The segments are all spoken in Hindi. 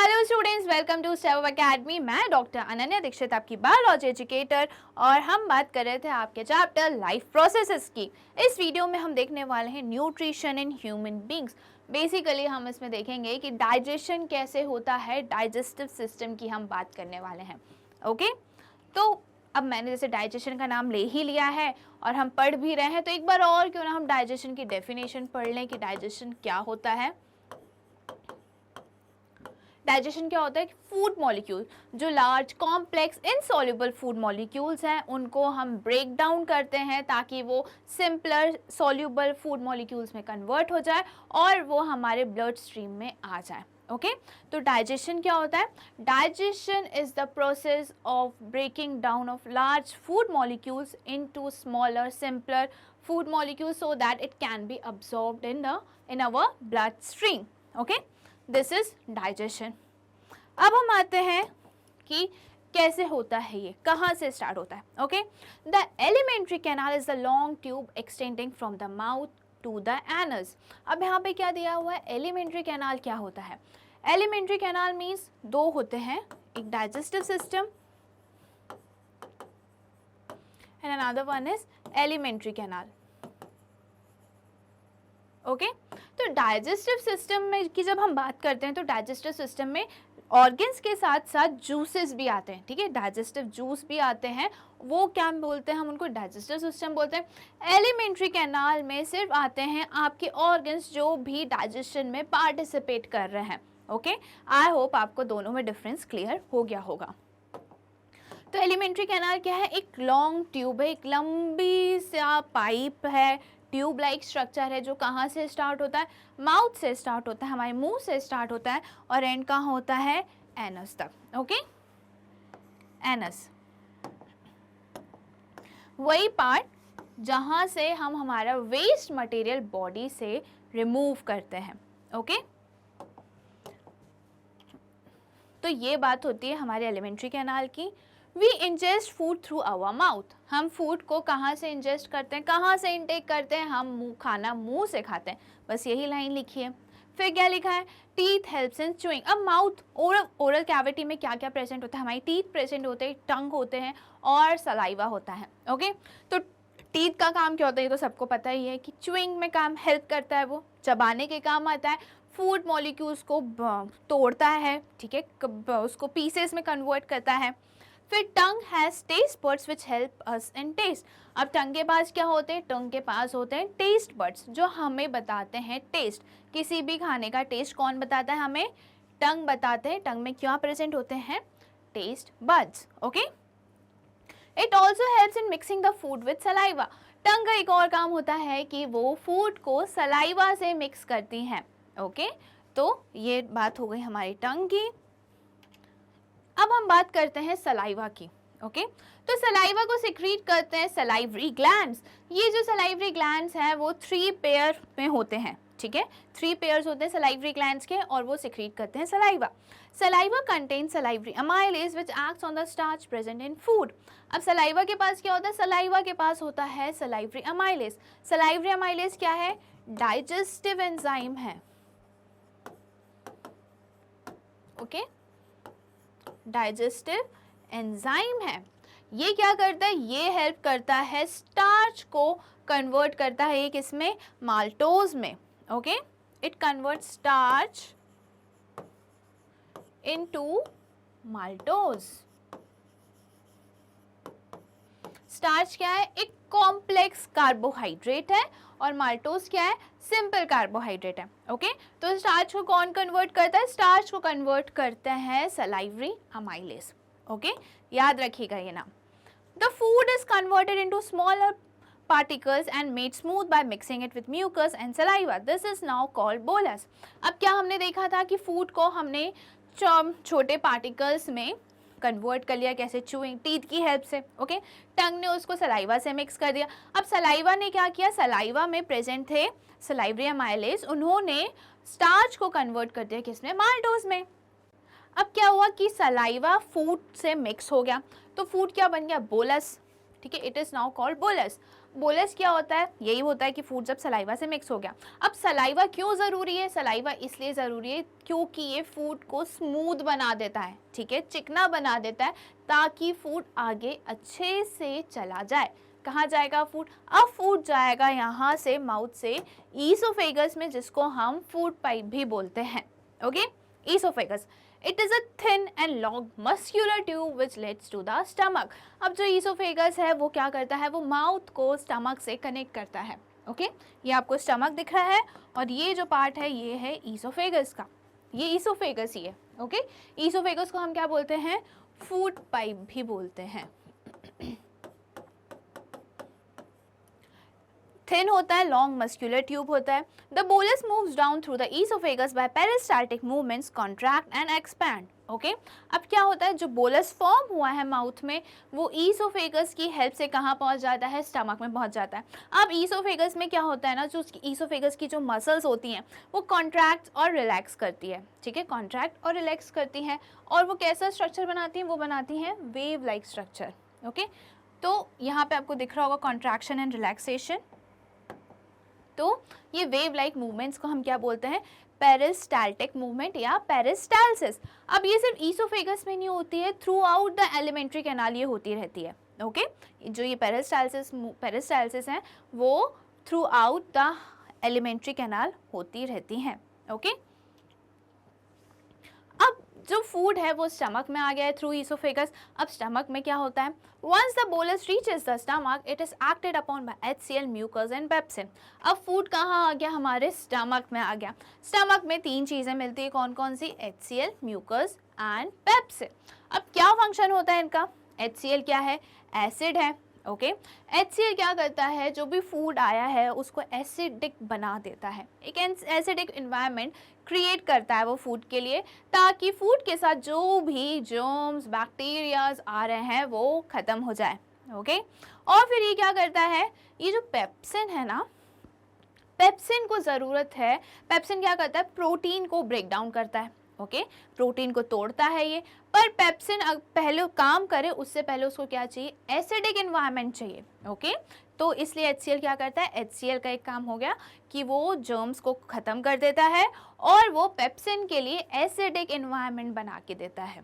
Hello students, welcome to Step Up Academy. मैं डॉक्टर अनन्या दीक्षित, आपकी बायोलॉजी एजुकेटर, और हम बात कर रहे थे आपके चैप्टर लाइफ प्रोसेसेस की। इस वीडियो में हम देखने वाले हैं nutrition in human beings. Basically हम इसमें देखेंगे कि डाइजेशन कैसे होता है, डाइजेस्टिव सिस्टम की हम बात करने वाले हैं। ओके, तो अब मैंने जैसे डाइजेशन का नाम ले ही लिया है और हम पढ़ भी रहे हैं, तो एक बार और क्यों ना हम डाइजेशन की डेफिनेशन पढ़ लें कि डाइजेशन क्या होता है। डाइजेशन क्या होता है? फूड मॉलिक्यूल, जो large complex insoluble food molecules हैं, उनको हम ब्रेक डाउन करते हैं ताकि वो सिंपलर सॉल्युबल फूड मॉलिक्यूल्स में कन्वर्ट हो जाए और वो हमारे ब्लड स्ट्रीम में आ जाए। ओके, तो डाइजेशन क्या होता है? Digestion is the process of breaking down of large food molecules into smaller simpler food molecules so that it can be absorbed in our blood stream. Okay, this is digestion. अब हम आते हैं कि कैसे होता है, ये कहाँ से स्टार्ट होता है। Okay, the alimentary canal is the long tube extending from the mouth to the anus. अब यहाँ पे क्या दिया हुआ है? एलिमेंट्री कैनाल क्या होता है? एलिमेंट्री कैनाल मीन्स दो होते हैं, एक digestive system and another one is alimentary canal. Okay, तो डाइजेस्टिव सिस्टम में की जब हम बात करते हैं तो डाइजेस्टिव सिस्टम में ऑर्गन्स के साथ साथ जूसेस भी आते हैं। ठीक है, डाइजेस्टिव जूस भी आते हैं, वो क्या बोलते हैं? हम उनको डाइजेस्टिव सिस्टम बोलते हैं। एलिमेंट्री कैनाल में सिर्फ आते हैं आपके ऑर्गन्स जो भी डाइजेशन में पार्टिसिपेट कर रहे हैं। ओके, आई होप आपको दोनों में डिफरेंस क्लियर हो गया होगा। तो एलिमेंट्री कैनाल क्या है? एक लॉन्ग ट्यूब है, एक लंबी सा पाइप है, ट्यूब लाइक स्ट्रक्चर है, जो कहाँ से स्टार्ट होता है? माउथ से स्टार्ट होता है, हमारे मुंह से स्टार्ट होता है और एंड कहाँ होता है? एनस तक। ओके, एनस वही पार्ट जहाँ से हम हमारा वेस्ट मटेरियल बॉडी से रिमूव करते हैं। ओके, तो ये बात होती है हमारे एलिमेंट्री कैनाल की। We ingest food through our mouth. हम फूड को कहाँ से इंजेस्ट करते हैं, कहाँ से इनटेक करते हैं? हम खाना मुंह से खाते हैं, बस यही लाइन लिखी है। फिर क्या लिखा है? Teeth helps in chewing. अब माउथ ओरल कैविटी में क्या क्या प्रेजेंट होता है? हमारी टीथ प्रेजेंट होते हैं, टंग होते हैं और सलाइवा होता है। ओके, तो टीथ का काम क्या होता है? ये तो सबको पता ही है कि च्यूइंग में काम हेल्प करता है, वो चबाने के काम आता है, फूड मॉलिक्यूल्स को तोड़ता है, ठीक है, उसको पीसेस में कन्वर्ट करता है। फिर tongue has taste buds which help us in taste. अब टंग के पास क्या होते हैं? टंग के पास होते हैं टेस्ट बर्ड्स, जो हमें बताते हैं टेस्ट। किसी भी खाने का टेस्ट कौन बताता है हमें? टंग बताते हैं। टंग में क्या प्रेजेंट होते हैं? Taste buds. Okay, it also helps in mixing the food with saliva. Tongue का एक और काम होता है कि वो फूड को सलाइवा से मिक्स करती हैं। ओके, तो ये बात हो गई हमारी टंग की। अब हम बात करते हैं सलाइवा की। ओके, तो सलाइवा को सिक्रीट करते हैं सलाइवरी ग्लैंड्स। ये जो सलाइवरी ग्लैंड्स हैं वो 3 पेयर में होते हैं। ठीक है, 3 पेयर्स होते हैं सलाइवरी ग्लैंड्स के और वो सिक्रीट करते हैं saliva. Saliva contain salivary amylase which acts on the starch present in food. अब सलाइवा के पास क्या होता है? सलाइवा के पास होता है सलाइवरी अमाइलेज। सलाइवरी अमाइलेज क्या है? डाइजेस्टिव एंजाइम है। ओके, डाइजेस्टिव एंजाइम है। ये क्या करता है? ये हेल्प करता है स्टार्च को कन्वर्ट करता है, एक इसमें माल्टोज में। Okay, it convert starch into maltose. Starch क्या है? एक कॉम्प्लेक्स कार्बोहाइड्रेट है और माल्टोज क्या है? सिंपल कार्बोहाइड्रेट है। ओके, तो स्टार्च को कौन कन्वर्ट करता है? स्टार्च को कन्वर्ट करते हैं सलाइवरी अमाइलेज। ओके, याद रखिएगा ये नाम। The food is converted into smaller particles and made smooth by mixing it with mucus and saliva. This is now called bolus. अब क्या हमने देखा था कि फूड को हमने छोटे पार्टिकल्स में कन्वर्ट कर लिया, कैसे? चूइंग, टीथ की हेल्प से। ओके, टंग ने उसको सलाइवा से मिक्स कर दिया। अब सलाइवा ने क्या किया? सलाइवा में प्रेजेंट थे सलाइवरी अमाइलेज, उन्होंने स्टार्च को कन्वर्ट कर दिया किसमें? माल्टोज में। अब क्या हुआ कि सलाइवा फूड से मिक्स हो गया, तो फूड क्या बन गया? बोलस। ठीक है, it is now called bolus. Bolus क्या होता है? यही होता है कि फूड जब सलाइवा से मिक्स हो गया। अब सलाइवा क्यों ज़रूरी है? सलाइवा इसलिए ज़रूरी है क्योंकि ये फूड को स्मूथ बना देता है, ठीक है, चिकना बना देता है, ताकि फूड आगे अच्छे से चला जाए। कहाँ जाएगा फूड? अब फूड जाएगा यहाँ से माउथ से ईसोफेगस में, जिसको हम फूड पाइप भी बोलते हैं। Okay, oesophagus, it is a thin and long muscular tube which leads to the stomach. अब जो ईसोफेगस है वो क्या करता है? वो माउथ को स्टमक से कनेक्ट करता है। ओके, ये आपको स्टमक दिख रहा है और ये जो पार्ट है ये है ईसोफेगस का, ये ईसोफेगस ही है। ओके, ईसोफेगस को हम क्या बोलते हैं? फूड पाइप भी बोलते हैं। थिन होता है, लॉन्ग मस्क्यूलर ट्यूब होता है। The bolus moves down through the oesophagus by peristaltic movements, contract and expand. Okay, अब क्या होता है? जो बोलस फॉर्म हुआ है माउथ में, वो ईसोफेगस की हेल्प से कहाँ पहुँच जाता है? स्टमक में पहुँच जाता है। अब ईसोफेगस में क्या होता है ना, जो उसकी ईसोफेगस की जो मसल्स होती हैं वो कॉन्ट्रैक्ट और रिलैक्स करती है, ठीक है, कॉन्ट्रैक्ट और रिलैक्स करती हैं, और वो कैसा स्ट्रक्चर बनाती हैं? वो बनाती हैं वेव लाइक स्ट्रक्चर। ओके, तो यहाँ पे आपको दिख रहा होगा कॉन्ट्रैक्शन एंड रिलैक्सेशन। तो ये वेव लाइक मूवमेंट्स को हम क्या बोलते हैं? पेरिस्टाल्टिक मूवमेंट या पेरिस्टालसिस। अब ये सिर्फ ईसोफेगस में नहीं होती है, through out the alimentary canal ये होती रहती है। ओके, जो ये पेरिस्टालसिस है वो through out the alimentary canal होती रहती हैं। ओके, अब जो फूड है वो स्टमक में आ गया है थ्रू ईसोफेगस। अब स्टमक में क्या होता है? Once the bolus reaches the stomach, it is acted upon by HCl, mucus and pepsin. अब फूड कहाँ आ गया? हमारे स्टमक में आ गया। स्टमक में तीन चीज़ें मिलती है, कौन कौन सी? HCl, mucus and pepsin. अब क्या फंक्शन होता है इनका? HCl क्या है? एसिड है। ओके, HCl क्या करता है? जो भी फूड आया है उसको एसिडिक बना देता है, एक एसिडिक इन्वायरमेंट क्रिएट करता है वो फूड के लिए, ताकि फूड के साथ जो भी जर्म्स, बैक्टीरियाज आ रहे हैं वो ख़त्म हो जाए। ओके, और फिर ये क्या करता है? ये जो पेप्सिन है ना, पेप्सिन को ज़रूरत है, पेप्सिन क्या करता है? प्रोटीन को ब्रेक डाउन करता है। ओके, प्रोटीन को तोड़ता है ये, पर पेप्सिन पहले काम करे उससे पहले उसको क्या चाहिए? एसिडिक एनवायरनमेंट चाहिए। ओके, तो इसलिए HCl क्या करता है? HCl का एक काम हो गया कि वो जर्म्स को ख़त्म कर देता है और वो पेप्सिन के लिए एसिडिक एनवायरनमेंट बना के देता है।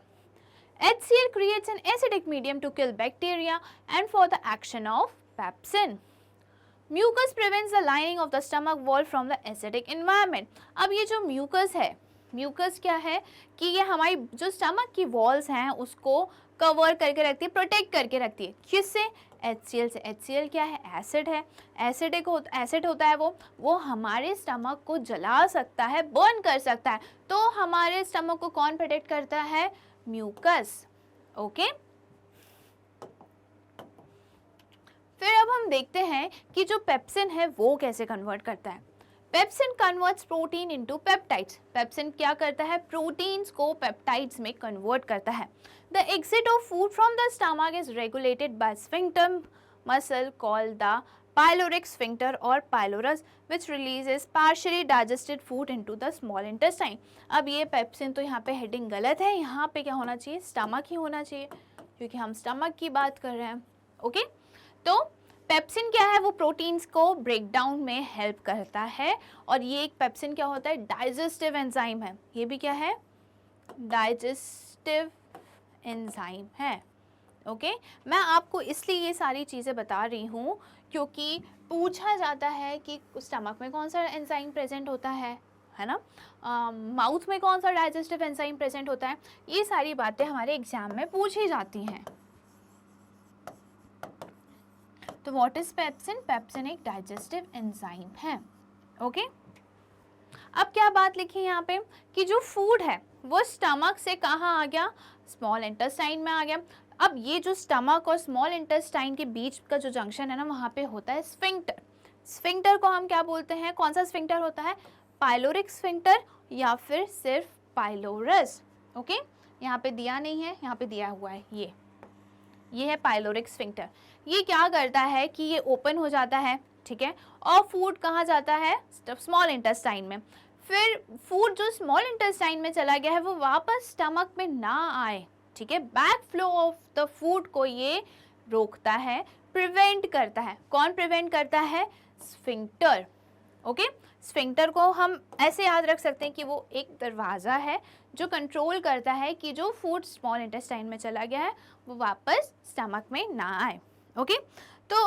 HCl creates an acidic medium to kill bacteria and for the action of pepsin. Mucus prevents the lining of the stomach wall from the acidic environment. अब ये जो म्यूकस है, म्यूकस क्या है कि ये हमारी जो स्टमक की वॉल्स हैं उसको कवर करके रखती है, प्रोटेक्ट करके रखती है। किससे? HCl से। HCl क्या है? एसिड है। एसिड होता है वो हमारे स्टमक को जला सकता है, बर्न कर सकता है। तो हमारे स्टमक को कौन प्रोटेक्ट करता है? म्यूकस। ओके, फिर अब हम देखते हैं कि जो पेप्सिन है वो कैसे कन्वर्ट करता है। Pepsin converts protein into peptides. Pepsin क्या करता है? प्रोटीन्स को पेप्टाइड्स में कन्वर्ट करता है। The exit of food from the stomach is regulated by sphincter muscle called the pyloric sphincter और pylorus, which releases partially digested food into the small intestine. अब ये पेप्सिन तो यहाँ पे हेडिंग गलत है, यहाँ पे क्या होना चाहिए? स्टमक ही होना चाहिए, क्योंकि हम स्टमक की बात कर रहे हैं। ओके, तो पेप्सिन क्या है? वो प्रोटीन्स को ब्रेक डाउन में हेल्प करता है, और ये एक पेप्सिन क्या होता है? डाइजेस्टिव एंजाइम है। ये भी क्या है? डाइजेस्टिव एंजाइम है। ओके, मैं आपको इसलिए ये सारी चीज़ें बता रही हूँ क्योंकि पूछा जाता है कि स्टमक में कौन सा एंजाइम प्रेजेंट होता है ना, माउथ में कौन सा डाइजेस्टिव एंजाइम प्रेजेंट होता है। ये सारी बातें हमारे एग्जाम में पूछी जाती हैं। तो व्हाट इज पेप्सिन? पेप्सिन एक डाइजेस्टिव एंजाइम है। ओके, अब क्या बात लिखी है यहाँ पे कि जो फूड है वो स्टमक से कहाँ आ गया? स्मॉल इंटेस्टाइन में आ गया। अब ये जो स्टमक और स्मॉल इंटेस्टाइन के बीच का जो जंक्शन है ना, वहाँ पे होता है स्फिंक्टर। स्फिंक्टर को हम क्या बोलते हैं? कौन सा स्फिंक्टर होता है? पाइलोरिक स्फिंक्टर या फिर सिर्फ पाइलोरस। ओके, यहाँ पे दिया नहीं है, यहाँ पे दिया हुआ है, ये है पाइलोरिक स्फिंक्टर। ये क्या करता है कि ये ओपन हो जाता है, ठीक है, और फूड कहाँ जाता है? स्मॉल इंटेस्टाइन में। फिर फूड जो स्मॉल इंटेस्टाइन में चला गया है वो वापस स्टमक में ना आए, ठीक है, back flow of the food को ये रोकता है, प्रिवेंट करता है। कौन प्रिवेंट करता है? स्फिंक्टर। ओके, स्फिंक्टर को हम ऐसे याद रख सकते हैं कि वो एक दरवाज़ा है जो कंट्रोल करता है कि जो फूड स्मॉल इंटेस्टाइन में चला गया है वो वापस स्टमक में ना आए। ओके, तो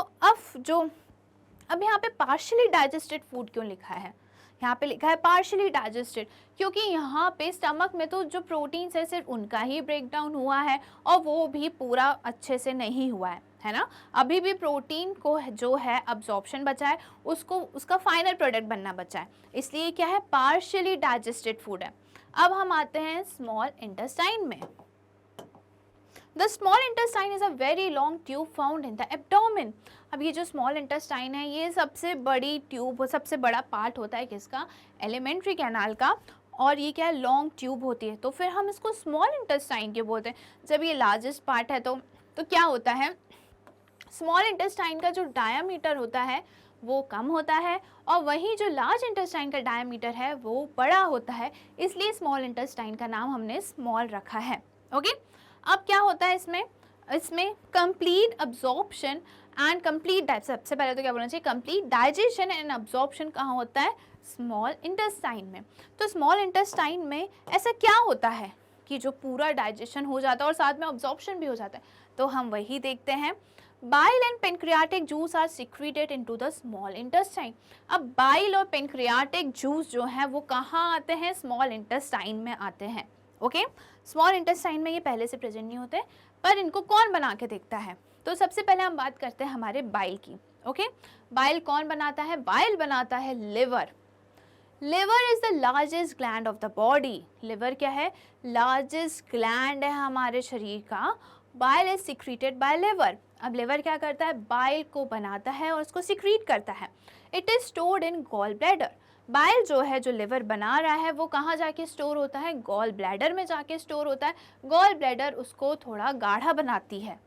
अब यहाँ पे पार्शियली डाइजेस्टेड फूड क्यों लिखा है? यहाँ पे लिखा है पार्शियली डाइजेस्टेड क्योंकि यहाँ पे स्टमक में तो जो प्रोटीन्स है सिर्फ उनका ही ब्रेक डाउन हुआ है और वो भी पूरा अच्छे से नहीं हुआ है ना। अभी भी प्रोटीन को जो है अब्जॉर्प्शन बचा है, उसको उसका फाइनल प्रोडक्ट बनना बचा है, इसलिए क्या है? पार्शियली डाइजेस्टेड फूड है। अब हम आते हैं स्मॉल इंटेस्टाइन में। The small intestine is a very long tube found in the abdomen. अब ये जो स्मॉल इंटेस्टाइन है ये सबसे बड़ी ट्यूब, सबसे बड़ा पार्ट होता है किसका? एलिमेंट्री कैनाल का। और ये क्या है? लॉन्ग ट्यूब होती है, तो फिर हम इसको स्मॉल इंटेस्टाइन क्यों बोलते हैं? जब ये लार्जेस्ट पार्ट है तो क्या होता है? स्मॉल इंटेस्टाइन का जो डायामीटर होता है वो कम होता है और वहीं जो लार्ज इंटेस्टाइन का डायामीटर है वो बड़ा होता है, इसलिए स्मॉल इंटेस्टाइन का नाम हमने स्मॉल रखा है। ओके, अब क्या होता है इसमें कंप्लीट अब्जॉर्प्शन एंड कंप्लीट, सबसे पहले तो क्या बोलना चाहिए? कंप्लीट डाइजेशन एंड अब्जॉर्प्शन कहाँ होता है? स्मॉल इंटेस्टाइन में। तो स्मॉल इंटेस्टाइन में ऐसा क्या होता है कि जो पूरा डाइजेशन हो जाता है और साथ में अब्जॉर्प्शन भी हो जाता है? तो हम वही देखते हैं। Bile and pancreatic juice are secreted into the small intestine. अब बाइल और पेनक्रियाटिक जूस जो है वो कहाँ आते हैं? स्मॉल इंटेस्टाइन में आते हैं। ओके, स्मॉल इंटेस्टाइन में ये पहले से प्रेजेंट नहीं होते, पर इनको कौन बना के देखता है? तो सबसे पहले हम बात करते हैं हमारे बाइल की। ओके, बाइल कौन बनाता है? बाइल बनाता है liver. Liver is the largest gland of the body. Liver क्या है? लार्जेस्ट ग्लैंड है हमारे शरीर का। Bile is secreted by liver. अब लिवर क्या करता है? बाइल को बनाता है और उसको सिक्रीट करता है। It is stored in gall bladder. Bile जो है, जो लिवर बना रहा है, वो कहाँ जाके स्टोर होता है? गॉल ब्लैडर में जाके स्टोर होता है। गॉल ब्लैडर उसको थोड़ा गाढ़ा बनाती है।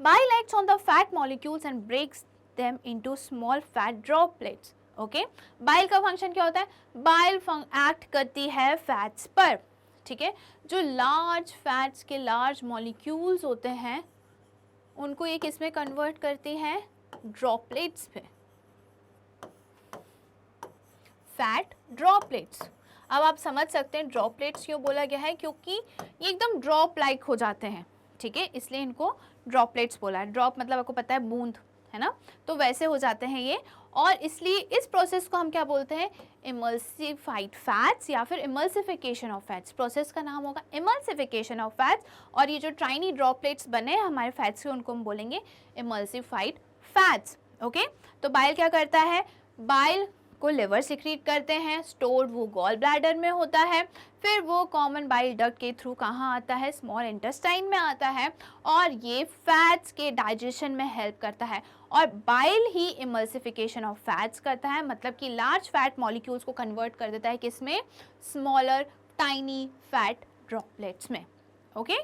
Bile acts on the fat molecules and breaks them into small fat droplets. Okay, bile का फंक्शन क्या होता है? बाइल एक्ट करती है फैट्स पर। ठीक है, जो लार्ज फैट्स के लार्ज मॉलिक्यूल्स होते हैं उनको ये किस में कन्वर्ट करती है? ड्रॉपलेट्स पे, फैट ड्रॉपलेट्स। अब आप समझ सकते हैं ड्रॉपलेट्स क्यों बोला गया है, क्योंकि ये एकदम ड्रॉप लाइक हो जाते हैं। ठीक है, इसलिए इनको ड्रॉपलेट्स बोला है। ड्रॉप मतलब आपको पता है बूंद, है ना, तो वैसे हो जाते हैं ये। और इसलिए इस प्रोसेस को हम क्या बोलते हैं? इमल्सिफाइड फैट्स या फिर इमल्सिफिकेशन ऑफ फैट्स। प्रोसेस का नाम होगा इमल्सिफिकेशन ऑफ फैट्स। और ये जो टाइनी ड्रॉपलेट्स बने हमारे फैट्स के उनको हम बोलेंगे इमल्सिफाइड फैट्स। ओके, तो बाइल क्या करता है? बाइल को लिवर सिक्रीट करते हैं, स्टोर्ड वो गॉल ब्लैडर में होता है, फिर वो कॉमन बाइल डक्ट के थ्रू कहाँ आता है? स्मॉल इंटेस्टाइन में आता है और ये फैट्स के डाइजेशन में हेल्प करता है। और bile he emulsification of fats करता है, मतलब कि लार्ज फैट मॉलिक्यूल्स को कन्वर्ट कर देता है किसमें? स्मॉलर टाइनी फैट ड्रॉपलेट्स में। ओके,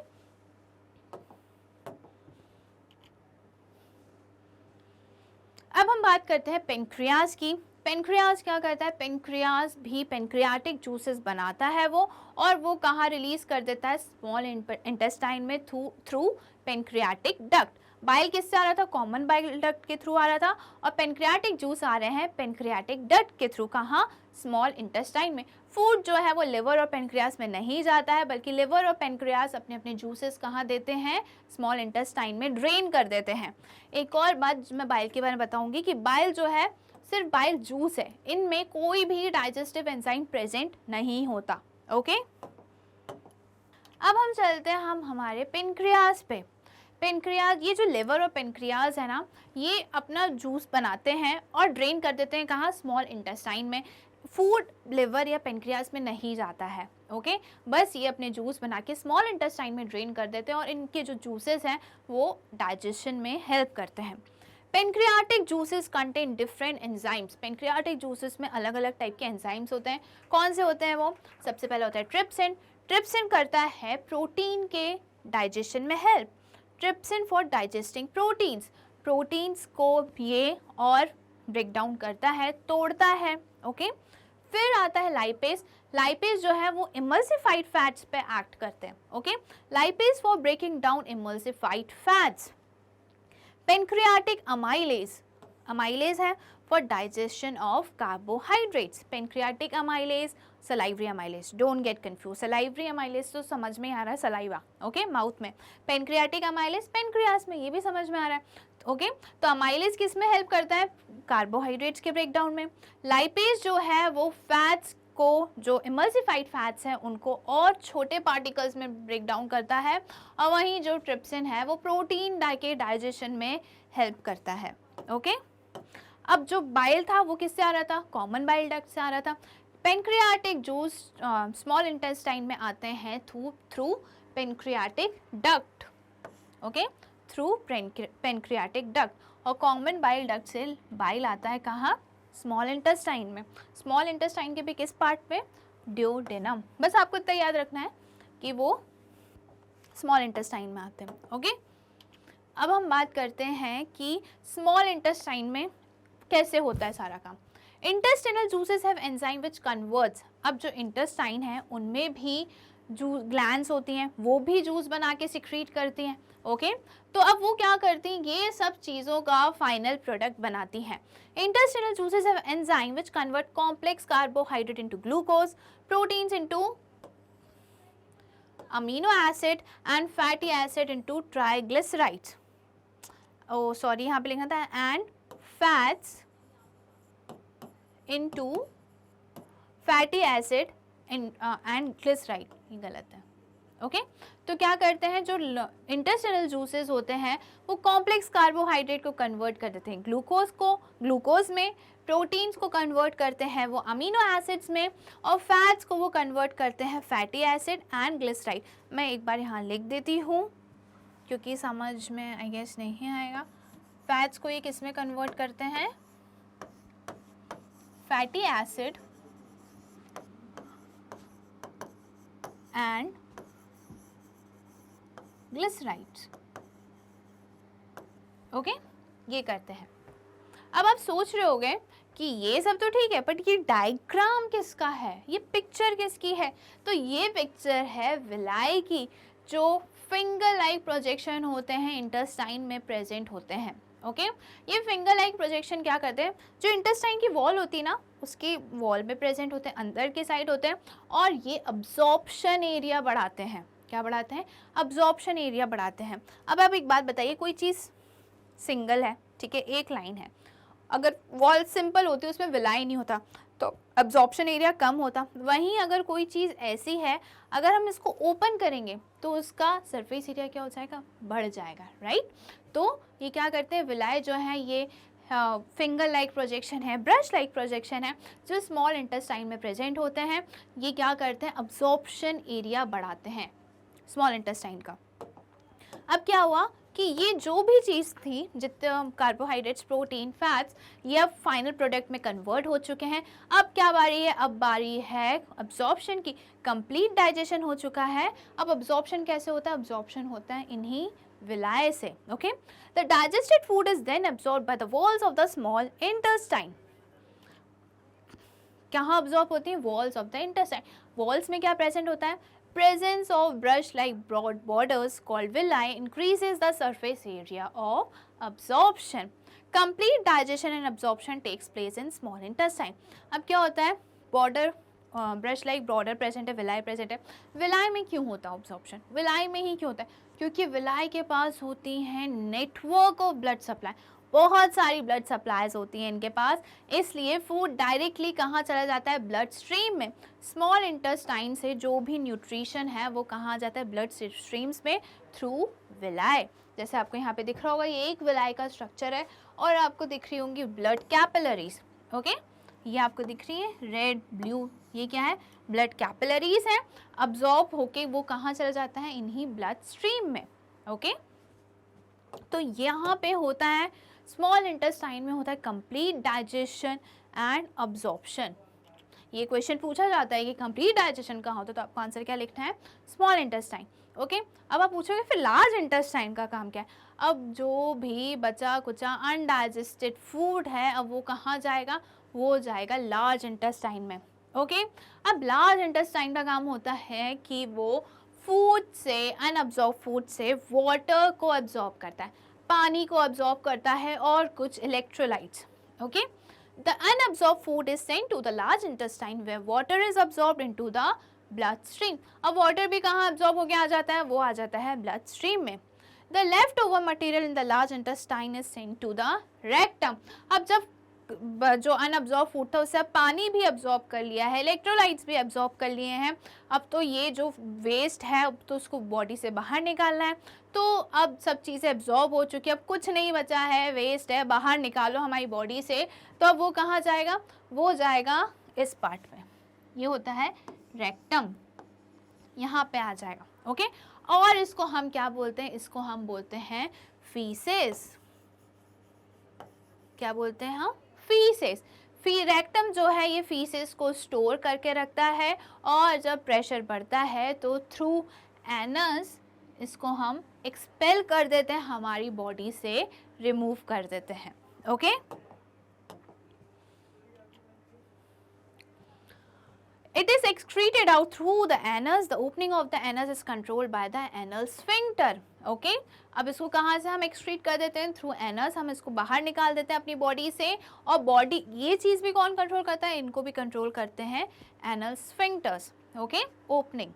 अब हम बात करते हैं पेनक्रियाज की। पेनक्रियाज क्या करता है? पेनक्रियाज भी पेनक्रियाटिक जूसेस बनाता है वो, और वो कहाँ रिलीज कर देता है? स्मॉल इंटेस्टाइन में थ्रू पेनक्रियाटिक डक्ट। बाइल किससे आ रहा था? कॉमन बाइल डक्ट के थ्रू आ रहा था, और पेनक्रियाटिक जूस आ रहे हैं पेनक्रियाटिक डक्ट के थ्रू। कहाँ? स्मॉल इंटेस्टाइन में। फूड जो है वो लिवर और पेनक्रियाज में नहीं जाता है, बल्कि लिवर और पेनक्रियाज अपने अपने जूसेस कहाँ देते हैं? स्मॉल इंटेस्टाइन में ड्रेन कर देते हैं। एक और बात मैं बाइल के बारे में बताऊंगी कि बाइल जो है सिर्फ बाइल जूस है, इनमें कोई भी डाइजेस्टिव एंजाइम प्रेजेंट नहीं होता। ओके, अब हम चलते हैं हमारे पेनक्रियाज पे। पेनक्रियाज, ये जो लिवर और पेनक्रियाज है ना, ये अपना जूस बनाते हैं और ड्रेन कर देते हैं कहाँ? स्मॉल इंटेस्टाइन में। फूड लिवर या पेनक्रियाज में नहीं जाता है। ओके, बस ये अपने जूस बना के स्मॉल इंटेस्टाइन में ड्रेन कर देते हैं और इनके जो जूसेस हैं वो डाइजेशन में हेल्प करते हैं। Pancreatic juices contain different enzymes. Pancreatic juices में अलग अलग टाइप के एंजाइम्स होते हैं। कौन से होते हैं वो? सबसे पहले होता है ट्रिप्सिन। ट्रिप्सिन करता है प्रोटीन के डाइजेशन में help. Trypsin for digesting proteins. Proteins को ये और ब्रेक डाउन करता है, तोड़ता है। ओके, फिर आता है लाइपेज। लाइपेज जो है वो इमल्सिफाइड फैट्स पे एक्ट करते हैं। Okay, lipase for breaking down emulsified fats. Pancreatic amylase, amylase है for digestion of carbohydrates, pancreatic amylase, salivary amylase, don't get confuse, salivary amylase तो समझ में आ रहा है सलाइवा, ओके, माउथ में, पेनक्रियाटिक अमाइलेज पेनक्रियास में, ये भी समझ में आ रहा है, ओके। तो अमाइलेज किस में हेल्प करता है? कार्बोहाइड्रेट्स के ब्रेकडाउन में। लाइपेज जो है वो फैट्स को, जो इमल्सिफाइड फैट्स हैं उनको और छोटे पार्टिकल्स में ब्रेक डाउन करता है, और वहीं जो ट्रिप्सिन है वो प्रोटीन के डाइजेशन में हेल्प करता है, ओके। अब जो बाइल था वो किससे आ रहा था? कॉमन बाइल डक्ट से आ रहा था। पेनक्रियाटिक जूस स्मॉल इंटेस्टाइन में आते हैं through pancreatic duct, okay, through pancreatic duct, और कॉमन बाइल डक्ट से बाइल आता है कहाँ? स्मॉल इंटेस्टाइन में। स्मॉल इंटेस्टाइन के भी किस पार्ट पे? ड्यूडेनम। बस आपको इतना याद रखना है कि वो स्मॉल इंटेस्टाइन में आते हैं, ओके। अब हम बात करते हैं कि स्मॉल इंटेस्टाइन में कैसे होता है सारा काम। Intestinal juices have enzyme which converts, अब जो इंटेस्टाइन है उनमें भी जूस ग्लैंड्स होती हैं, वो भी जूस बना के सिक्रीट करती हैं, ओके। तो अब वो क्या करती हैं? ये सब चीज़ों का फाइनल प्रोडक्ट बनाती हैं। Intestinal juices have enzyme which convert complex carbohydrate into glucose, proteins into amino acid and fatty acid into triglycerides, oh sorry यहाँ पे लिखा था and fats into fatty acid and glyceride, ये गलत है, ओके। तो क्या करते हैं? जो इंटेस्टिनल जूसेस होते हैं वो कॉम्प्लेक्स कार्बोहाइड्रेट को कन्वर्ट कर देते हैं ग्लूकोज में, प्रोटीन्स को कन्वर्ट करते हैं वो अमीनो एसिड्स में, और फैट्स को वो कन्वर्ट करते हैं फैटी एसिड एंड ग्लिसराइड। मैं एक बार यहाँ लिख देती हूँ क्योंकि समझ में आई गेस नहीं आएगा। फैट्स को ये किस में कन्वर्ट करते हैं? Fatty acid and glycerides, okay, ये करते हैं। अब आप सोच रहे होंगे कि ये सब तो ठीक है, बट ये डायग्राम किसका है, ये पिक्चर किसकी है? तो ये पिक्चर है विलाई की, जो फिंगर लाइक प्रोजेक्शन होते हैं इंटेस्टाइन में प्रेजेंट होते हैं, ओके। ये फिंगर लाइक प्रोजेक्शन क्या करते हैं? जो इंटेस्टाइन की वॉल होती है ना, उसकी वॉल में प्रेजेंट होते हैं, अंदर की साइड होते हैं, और ये अब्जॉर्प्शन एरिया बढ़ाते हैं। क्या बढ़ाते हैं? अब्जॉर्प्शन एरिया बढ़ाते हैं। अब आप एक बात बताइए, कोई चीज़ सिंगल है, ठीक है, एक लाइन है, अगर वॉल सिंपल होती उसमें विलाई नहीं होता तो अब्जॉर्प्शन एरिया कम होता। वहीं अगर कोई चीज़ ऐसी है, अगर हम इसको ओपन करेंगे तो उसका सरफेस एरिया क्या हो जाएगा? बढ़ जाएगा, राइट। तो ये क्या करते हैं? विलाई जो है ये फिंगर लाइक प्रोजेक्शन है, ब्रश लाइक प्रोजेक्शन है, जो स्मॉल इंटेस्टाइन में प्रेजेंट होते हैं। ये क्या करते हैं? अब्जॉर्प्शन एरिया बढ़ाते हैं स्मॉल इंटेस्टाइन का। अब क्या हुआ कि ये जो भी चीज़ थी, जितने कार्बोहाइड्रेट्स, प्रोटीन, फैट्स, ये अब फाइनल प्रोडक्ट में कन्वर्ट हो चुके हैं। अब क्या बारी है? अब बारी है अब्जॉर्प्शन की। कंप्लीट डाइजेशन हो चुका है। अब अब्जॉर्प्शन कैसे होता है? अब्जॉर्प्शन होता है इन्हीं विलाय से, okay. The digested food is then absorb by the walls of the small intestine. कहाँ अब्जॉर्ब होती हैं? Walls of the intestine. Walls में क्या प्रेजेंट होता है? Presence of brush-like broad borders called villi increases the surface area of absorption. Complete digestion and absorption takes place in small intestine. अब क्या होता है? Border brush like border present है, विलाई प्रेजेंट है। विलाई में क्यों होता है ऑब्जॉर्प्शन? विलाई में ही क्यों होता है? क्योंकि विलाई के पास होती हैं नेटवर्क ऑफ ब्लड सप्लाई, बहुत सारी ब्लड सप्लाईज होती हैं इनके पास, इसलिए फूड डायरेक्टली कहाँ चला जाता है? ब्लड स्ट्रीम में। स्मॉल इंटेस्टाइन से जो भी न्यूट्रिशन है वो कहाँ जाता है? ब्लड स्ट्रीम्स में, थ्रू विलाई। जैसे आपको यहाँ पे दिख रहा होगा, ये एक विलाई का स्ट्रक्चर है, और आपको दिख रही होंगी ब्लड कैपिलरीज, ओके। ये आपको दिख रही है रेड ब्लू, ये क्या है? ब्लड कैपिलरीज है। अब्जॉर्ब होके वो कहाँ चला जाता है? इन्हीं ब्लड स्ट्रीम में, ओके। तो यहाँ पे होता है स्मॉल इंटेस्टाइन में होता है कंप्लीट डाइजेशन एंड अब्जॉर्प्शन। ये क्वेश्चन पूछा जाता है कि कंप्लीट डाइजेशन कहाँ होता है, तो आपको आंसर क्या लिखना है? Small intestine, okay. अब आप पूछोगे फिर लार्ज इंटेस्टाइन का काम क्या है? अब जो भी बचा कुचा अनडाइजेस्टेड फूड है, अब वो कहाँ जाएगा? वो जाएगा लार्ज इंटेस्टाइन में, ओके। अब लार्ज इंटेस्टाइन का काम होता है कि वो फूड से, अनअब्जॉर्ब फूड से वाटर को एब्जॉर्ब करता है। पानी को अब्जॉर्ब करता है और कुछ electrolytes. Okay, the unabsorb food is sent to the large intestine where water is absorbed into the blood stream. अब वाटर भी कहाँ अब्जॉर्ब होकर आ जाता है, वो आ जाता है ब्लड स्ट्रीम में। The left over material in the large intestine is sent to the rectum. अब जब जो अनअब्जॉर्ब फूड था उससे अब पानी भी अब्जॉर्ब कर लिया है, इलेक्ट्रोलाइट्स भी अब्जॉर्ब कर लिए हैं, अब तो ये जो वेस्ट है अब तो उसको बॉडी से बाहर निकालना है। तो अब सब चीज़ें अब्जॉर्ब हो चुकी है, अब कुछ नहीं बचा है, वेस्ट है, बाहर निकालो हमारी बॉडी से। तो अब वो कहाँ जाएगा, वो जाएगा इस पार्ट में, ये होता है रेक्टम, यहाँ पे आ जाएगा। ओके, और इसको हम क्या बोलते हैं, इसको हम बोलते हैं फीसेस। क्या बोलते हैं हम, फीसेस। रेक्टम जो है ये फीसेस को स्टोर करके रखता है और जब प्रेशर बढ़ता है तो थ्रू एनस इसको हम एक्सपेल कर देते हैं, हमारी बॉडी से रिमूव कर देते हैं। Okay, it is excreted out through the anus. The opening of the anus is controlled by the anal sphincter. Okay? अब इसको कहाँ से हम एक्सक्रीट कर देते हैं, थ्रू एनस हम इसको बाहर निकाल देते हैं अपनी बॉडी से। और बॉडी, ये चीज़ भी कौन कंट्रोल करता है, इनको भी कंट्रोल करते हैं एनल स्फिंक्टर्स। Okay, opening.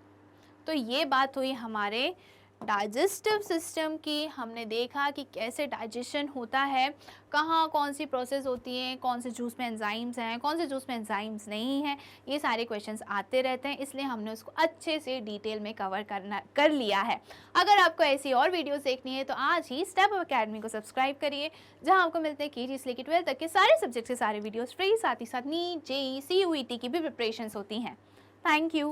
तो ये बात हुई हमारे डाइजेस्टिव सिस्टम की। हमने देखा कि कैसे डाइजेशन होता है, कहाँ कौन सी प्रोसेस होती है, कौन से जूस में एंजाइम्स हैं, कौन से जूस में एंजाइम्स नहीं हैं, ये सारे क्वेश्चंस आते रहते हैं, इसलिए हमने उसको अच्छे से डिटेल में कवर कर लिया है। अगर आपको ऐसी और वीडियोस देखनी है तो आज ही स्टेप अप अकेडमी को सब्सक्राइब करिए, जहाँ आपको मिलते हैं KG से लेकर 12 तक के सारे सब्जेक्ट के सारे वीडियोज़ फ्री, साथ ही साथ नीट, JEE, CUET की भी प्रिपरेशंस होती हैं। Thank you.